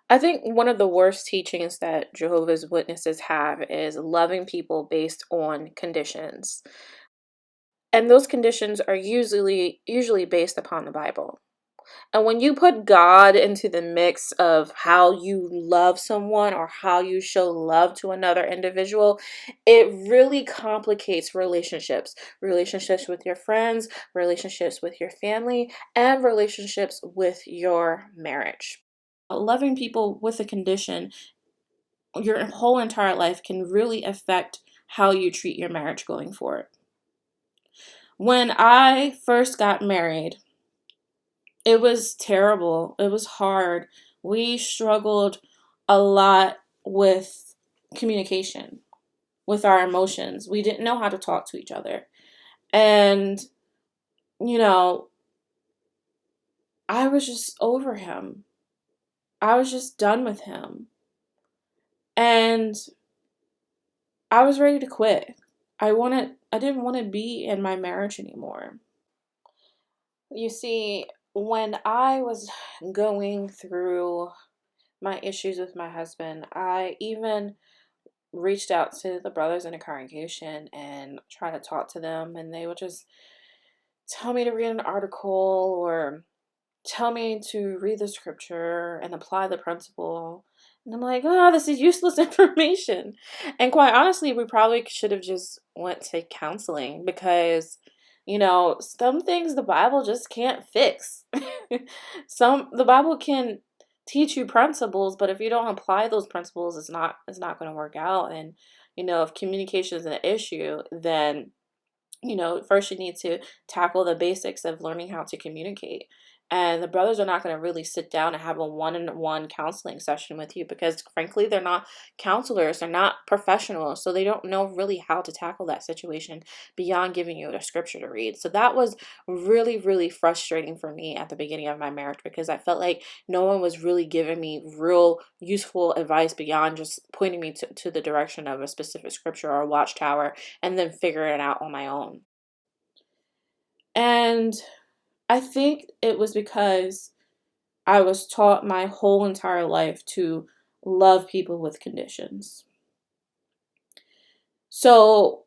I think one of the worst teachings that Jehovah's Witnesses have is loving people based on conditions. And those conditions are usually based upon the Bible. And when you put God into the mix of how you love someone or how you show love to another individual, it really complicates relationships. Relationships with your friends, relationships with your family, and relationships with your marriage. Loving people with a condition, your whole entire life can really affect how you treat your marriage going forward. When I first got married, it was terrible. It was hard. We struggled a lot with communication, with our emotions. We didn't know how to talk to each other. And, you know, I was just over him. I was just done with him. And I was ready to quit. I didn't want to be in my marriage anymore. You see, when I was going through my issues with my husband, I even reached out to the brothers in the congregation and tried to talk to them, and they would just tell me to read an article or tell me to read the scripture and apply the principle. And I'm like, oh, this is useless information. And quite honestly, we probably should have just went to counseling because, some things the Bible just can't fix. The Bible can teach you principles, but if you don't apply those principles, it's not going to work out. And if communication is an issue, then first you need to tackle the basics of learning how to communicate. And the brothers are not going to really sit down and have a one-on-one counseling session with you because, frankly, they're not counselors, they're not professionals, so they don't know really how to tackle that situation beyond giving you a scripture to read. So that was really, really frustrating for me at the beginning of my marriage because I felt like no one was really giving me real useful advice beyond just pointing me to the direction of a specific scripture or a watchtower and then figuring it out on my own. And I think it was because I was taught my whole entire life to love people with conditions. So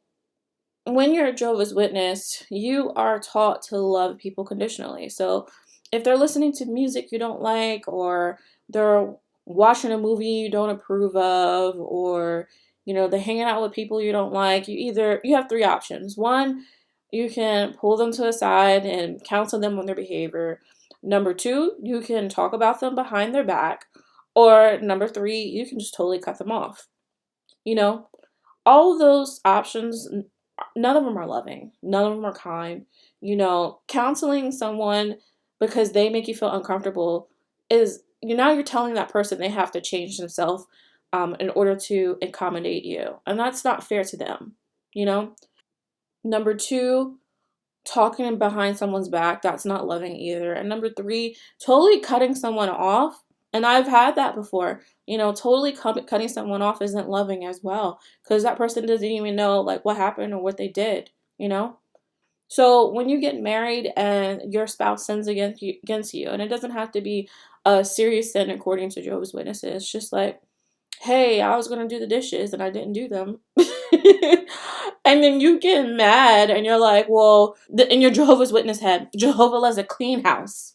when you're a Jehovah's Witness, you are taught to love people conditionally. So if they're listening to music you don't like, or they're watching a movie you don't approve of, or they're hanging out with people you don't like, you have three options. One, you can pull them to the side and counsel them on their behavior. Number two, you can talk about them behind their back. Or number three, you can just totally cut them off. You know, all of those options, none of them are loving. None of them are kind. Counseling someone because they make you feel uncomfortable is, you're telling that person they have to change themselves in order to accommodate you. And that's not fair to them, you know? Number two, talking behind someone's back, that's not loving either. And number three, totally cutting someone off. And I've had that before. Totally cutting someone off isn't loving as well because that person doesn't even know like what happened or what they did, you know? So when you get married and your spouse sins against you, and it doesn't have to be a serious sin according to Jehovah's Witnesses, it's just like, hey, I was going to do the dishes and I didn't do them. And then you get mad and you're like, well, in your Jehovah's Witness head, Jehovah loves a clean house.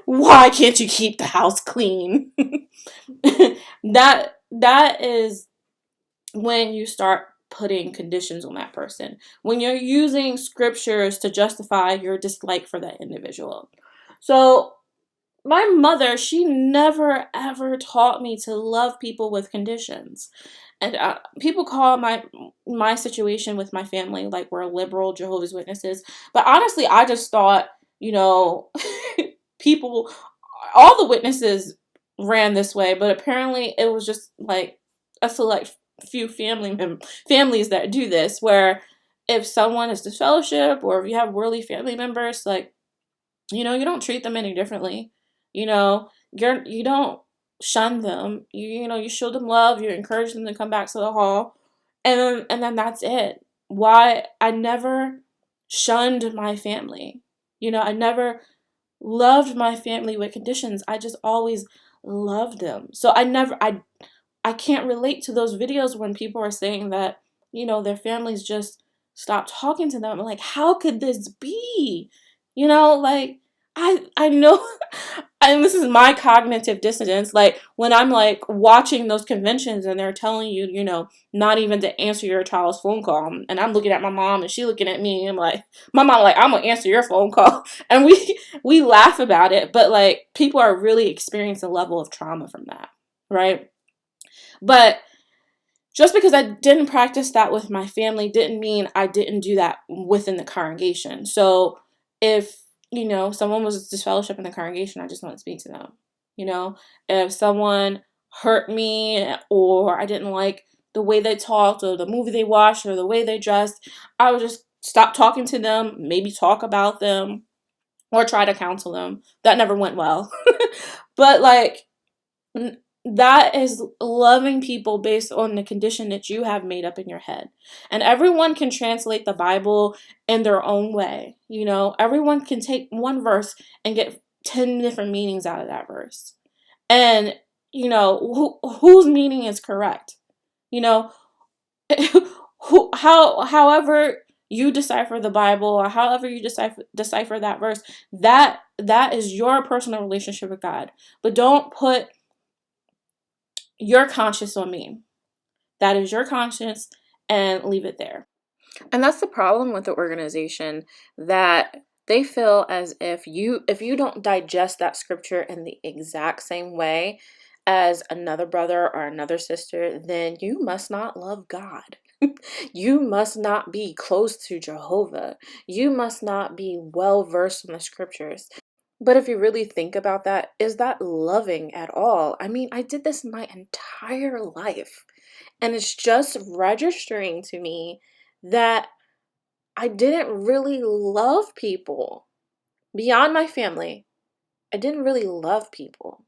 Why can't you keep the house clean? that is when you start putting conditions on that person. When you're using scriptures to justify your dislike for that individual. So my mother, she never ever taught me to love people with conditions. And people call my situation with my family like we're liberal Jehovah's Witnesses, but honestly, I just thought, people, all the witnesses ran this way, but apparently it was just like a select few families that do this, where if someone is disfellowship or if you have worldly family members, like, you don't treat them any differently. You don't shun them. You show them love. You encourage them to come back to the hall, and then that's it. Why I never shunned my family. I never loved my family with conditions. I just always love them. So I can't relate to those videos when people are saying that, their families just stop talking to them. I'm like, how could this be? Like I know and this is my cognitive dissonance. Like when I'm like watching those conventions and they're telling you, not even to answer your child's phone call. And I'm looking at my mom and she looking at me and I'm like, my mom like, I'm gonna answer your phone call. And we laugh about it, but like people are really experiencing a level of trauma from that, right? But just because I didn't practice that with my family didn't mean I didn't do that within the congregation. So if, someone was disfellowship in the congregation, I just don't speak to them. If someone hurt me or I didn't like the way they talked or the movie they watched or the way they dressed, I would just stop talking to them, maybe talk about them or try to counsel them. That never went well. But like, that is loving people based on the condition that you have made up in your head. And everyone can translate the Bible in their own way. Everyone can take one verse and get 10 different meanings out of that verse. And, whose meaning is correct? However you decipher the Bible or however you decipher that verse, that is your personal relationship with God. But don't put your conscience on me. That is your conscience, and leave it there. And that's the problem with the organization, that they feel as if you don't digest that scripture in the exact same way as another brother or another sister, then you must not love God. You must not be close to Jehovah. You must not be well versed in the scriptures. But if you really think about that, is that loving at all? I mean, I did this my entire life. And it's just registering to me that I didn't really love people. Beyond my family, I didn't really love people.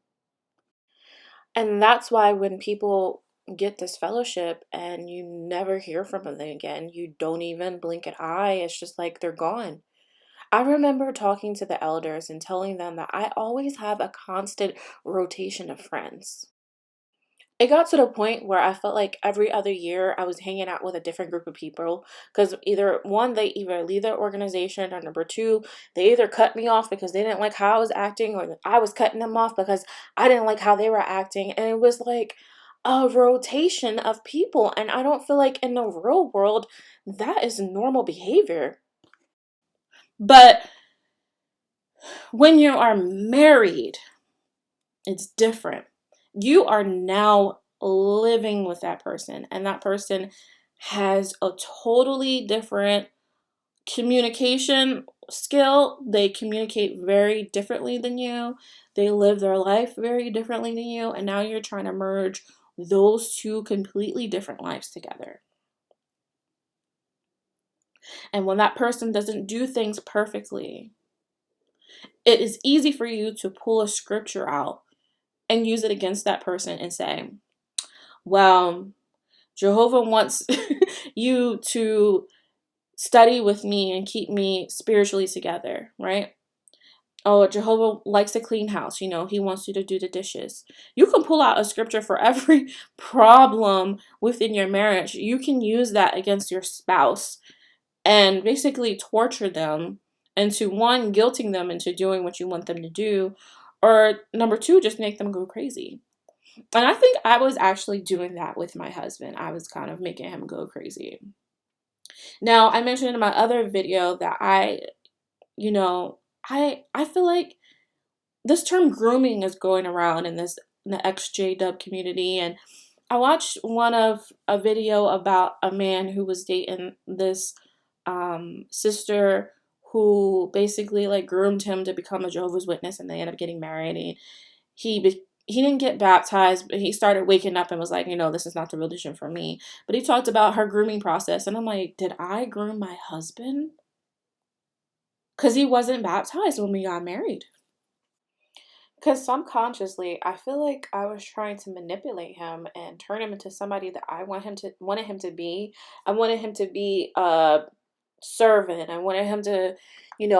And that's why when people get this fellowship and you never hear from them again, you don't even blink an eye, it's just like they're gone. I remember talking to the elders and telling them that I always have a constant rotation of friends. It got to the point where I felt like every other year I was hanging out with a different group of people because either one, they either leave the organization, or number two, they either cut me off because they didn't like how I was acting, or I was cutting them off because I didn't like how they were acting. And it was like a rotation of people. And I don't feel like in the real world that is normal behavior. But when you are married, it's different. You are now living with that person, and that person has a totally different communication skill. They communicate very differently than you. They live their life very differently than you, and now you're trying to merge those two completely different lives together. And when that person doesn't do things perfectly, it is easy for you to pull a scripture out and use it against that person and say, well, Jehovah wants you to study with me and keep me spiritually together, right? Oh, Jehovah likes a clean house. He wants you to do the dishes. You can pull out a scripture for every problem within your marriage. You can use that against your spouse and basically torture them into, one, guilting them into doing what you want them to do, or number two, just make them go crazy. And I think I was actually doing that with my husband. I was kind of making him go crazy. Now, I mentioned in my other video that I feel like this term grooming is going around in the XJ community, and I watched a video about a man who was dating this sister who basically like groomed him to become a Jehovah's Witness, and they ended up getting married. And he didn't get baptized, but he started waking up and was like, this is not the religion for me. But he talked about her grooming process, and I'm like, did I groom my husband? Because he wasn't baptized when we got married. Because subconsciously, I feel like I was trying to manipulate him and turn him into somebody that I wanted him to be. I wanted him to be a servant. I wanted him to,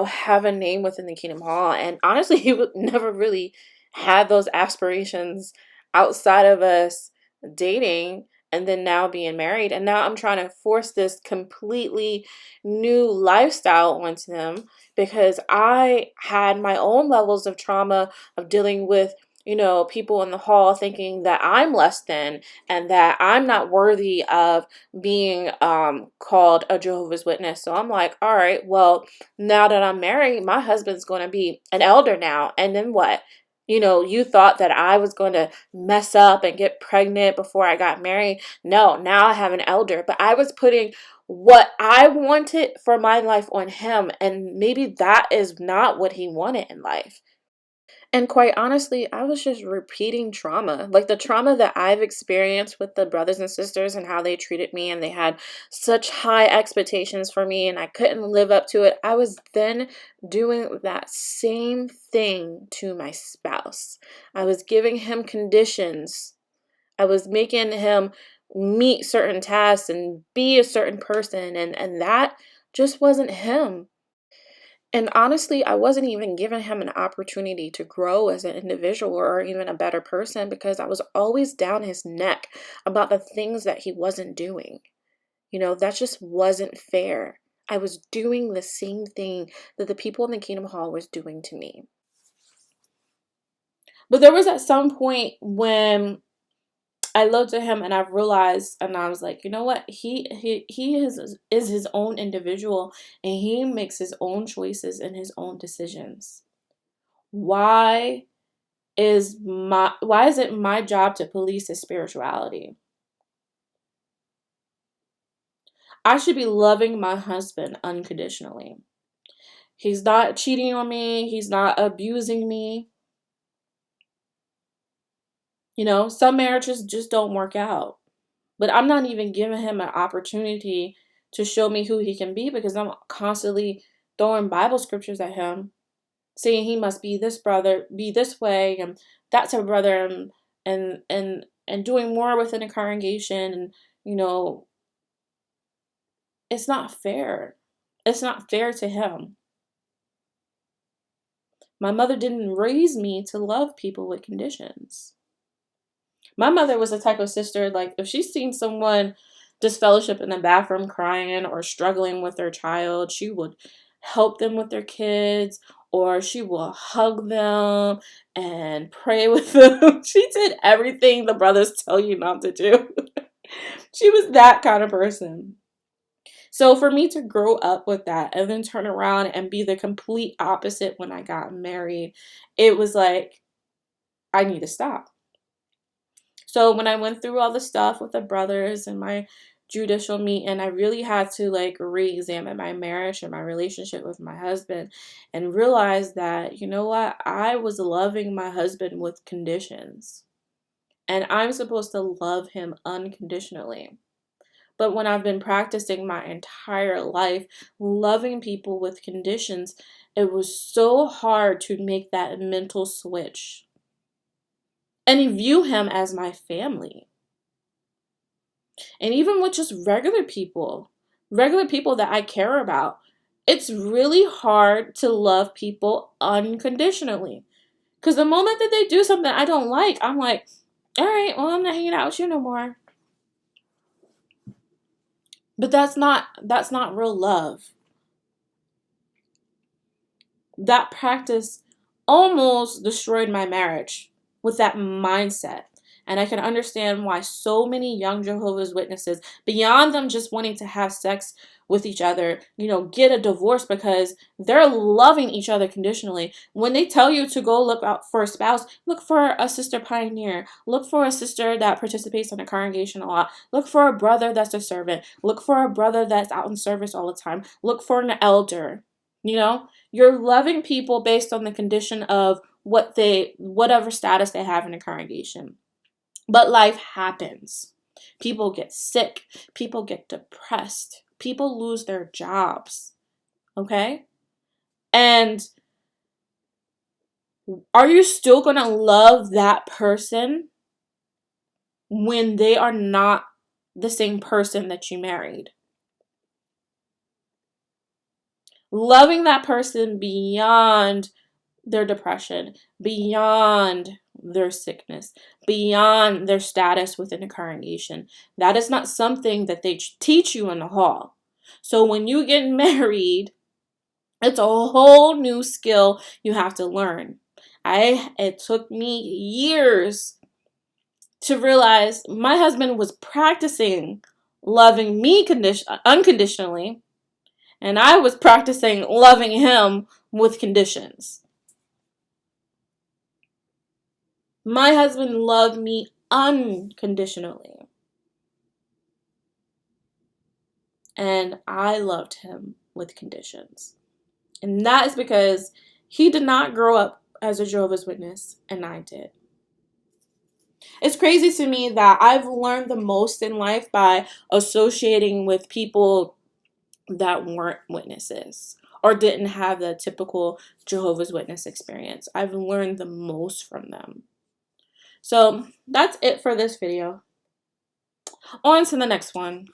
have a name within the Kingdom Hall. And honestly, he never really had those aspirations outside of us dating and then now being married. And now I'm trying to force this completely new lifestyle onto them because I had my own levels of trauma of dealing with, people in the hall thinking that I'm less than and that I'm not worthy of being called a Jehovah's Witness. So I'm like, all right, well, now that I'm married, my husband's going to be an elder now. And then what? You thought that I was going to mess up and get pregnant before I got married. No, now I have an elder. But I was putting what I wanted for my life on him. And maybe that is not what he wanted in life. And quite honestly, I was just repeating trauma. Like the trauma that I've experienced with the brothers and sisters and how they treated me, and they had such high expectations for me, and I couldn't live up to it. I was then doing that same thing to my spouse. I was giving him conditions, I was making him meet certain tasks and be a certain person, and that just wasn't him. And honestly, I wasn't even giving him an opportunity to grow as an individual or even a better person because I was always down his neck about the things that he wasn't doing. That just wasn't fair. I was doing the same thing that the people in the Kingdom Hall was doing to me. But there was at some point when I looked at him and I realized, and I was like, you know what? He is his own individual, and he makes his own choices and his own decisions. Why why is it my job to police his spirituality? I should be loving my husband unconditionally. He's not cheating on me, he's not abusing me. Some marriages just don't work out. But I'm not even giving him an opportunity to show me who he can be because I'm constantly throwing Bible scriptures at him, saying he must be this brother, be this way, and that's a brother, and doing more within a congregation. And it's not fair. It's not fair to him. My mother didn't raise me to love people with conditions. My mother was the type of sister, like, if she's seen someone disfellowship in the bathroom crying or struggling with their child, she would help them with their kids, or she will hug them and pray with them. She did everything the brothers tell you not to do. She was that kind of person. So for me to grow up with that and then turn around and be the complete opposite when I got married, it was like, I need to stop. So when I went through all the stuff with the brothers and my judicial meeting, I really had to like re-examine my marriage and my relationship with my husband and realize that, you know what, I was loving my husband with conditions. And I'm supposed to love him unconditionally. But when I've been practicing my entire life, loving people with conditions, it was so hard to make that mental switch and view him as my family. And even with just regular people that I care about, it's really hard to love people unconditionally. Because the moment that they do something I don't like, I'm like, all right, well, I'm not hanging out with you no more. But that's not real love. That practice almost destroyed my marriage with that mindset. And I can understand why so many young Jehovah's Witnesses, beyond them just wanting to have sex with each other, get a divorce because they're loving each other conditionally. When they tell you to go look out for a spouse, look for a sister pioneer. Look for a sister that participates in the congregation a lot. Look for a brother that's a servant. Look for a brother that's out in service all the time. Look for an elder. You're loving people based on the condition of whatever status they have in the congregation. But life happens. People get sick. People get depressed. People lose their jobs. Okay? And are you still going to love that person when they are not the same person that you married? Loving that person beyond their depression, beyond their sickness, beyond their status within a congregation. That is not something that they teach you in the hall. So when you get married, it's a whole new skill you have to learn. It took me years to realize my husband was practicing loving me unconditionally, and I was practicing loving him with conditions. My husband loved me unconditionally, and I loved him with conditions. And that is because he did not grow up as a Jehovah's Witness, and I did. It's crazy to me that I've learned the most in life by associating with people that weren't witnesses or didn't have the typical Jehovah's Witness experience. I've learned the most from them. So that's it for this video. On to the next one.